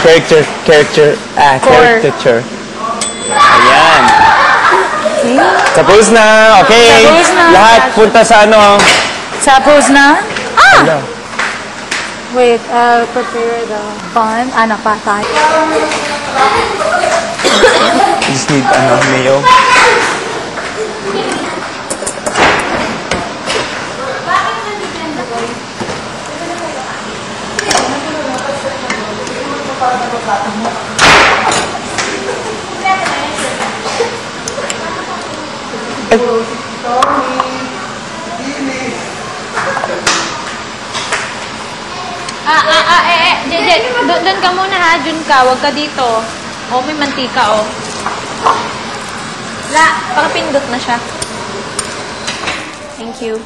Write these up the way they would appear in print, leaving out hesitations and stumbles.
caricature. Ayan. Okay. Tapos na. Okay. Tapos na. Lahat punta sa ano. Tapos na? Ah! Hello. Wait, prepare the bun. Anak pa tayo. Just need mayo. Jejet, doon ka muna ha, Jun ka, huwag ka dito. Oh, may mantika, oh. Pakapindot na siya. Thank you.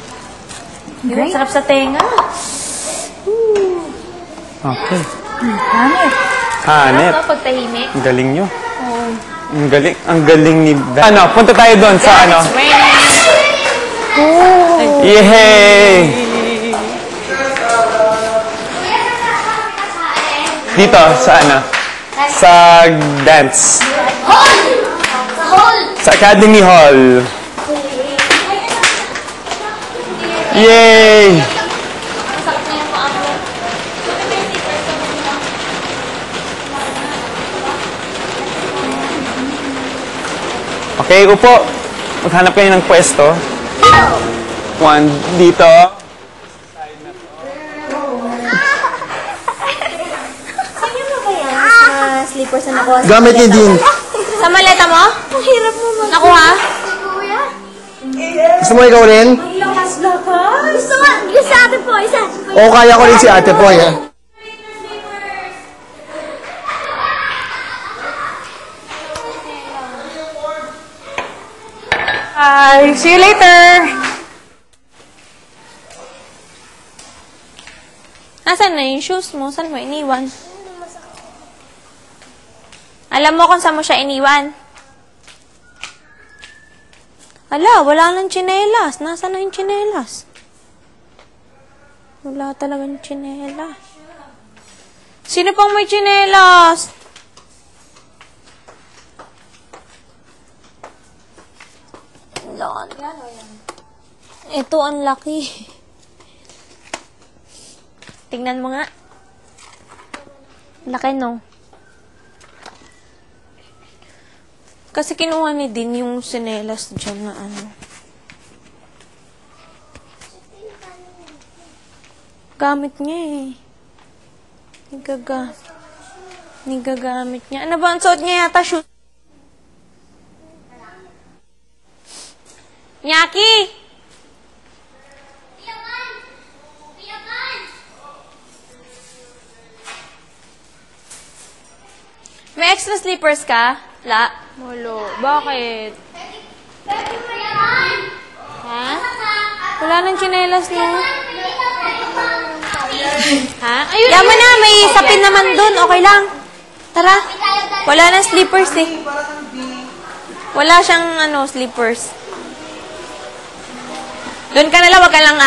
Yun, sarap sa tenga. Okay. Hanip. Hanip. Sarap to, pagtahimik. Ang galing nyo. Oh. Ang galing ni Ano, punta tayo doon sa ano. It's raining. Oh. Yay! Dito, sa ano? Sa dance. Sa Academy Hall. Yay! Okay, upo. Maghanap kayo ng pwesto. One dito. Slippers na nakuha. Gamit ni Dean. Sa maleta mo? Ang hirap mo ba? Nakuha? Gusto mo ikaw rin? Gusto sa ate po, isa. Oo, kaya ko rin si ate po, ha? Bye. See you later. Nasaan na yung shoes mo? Saan mo iniwan? Alam mo kung saan mo siya iniwan? Ala, wala nang tsinelas. Nasaan na yung tsinelas? Wala talagang tsinelas. Sino pang may tsinelas? Lord. Ito ang laki. Tingnan mo nga. Laki, no? Kasi kinuha ni Din yung sinelas dyan na ano. Gamit niya eh. Nigagamit niya. Ano ba ang suot niya yata? Shoot. Nyaki! May extra slippers ka? La? Walo. Bakit? Ha? Wala nang tsinelas, no? Ha? Ayun! Yaman na, may sapin naman dun. Okay lang. Tara. Wala nang slippers eh. Wala siyang, slippers. Doon ka na lang, wag ka lang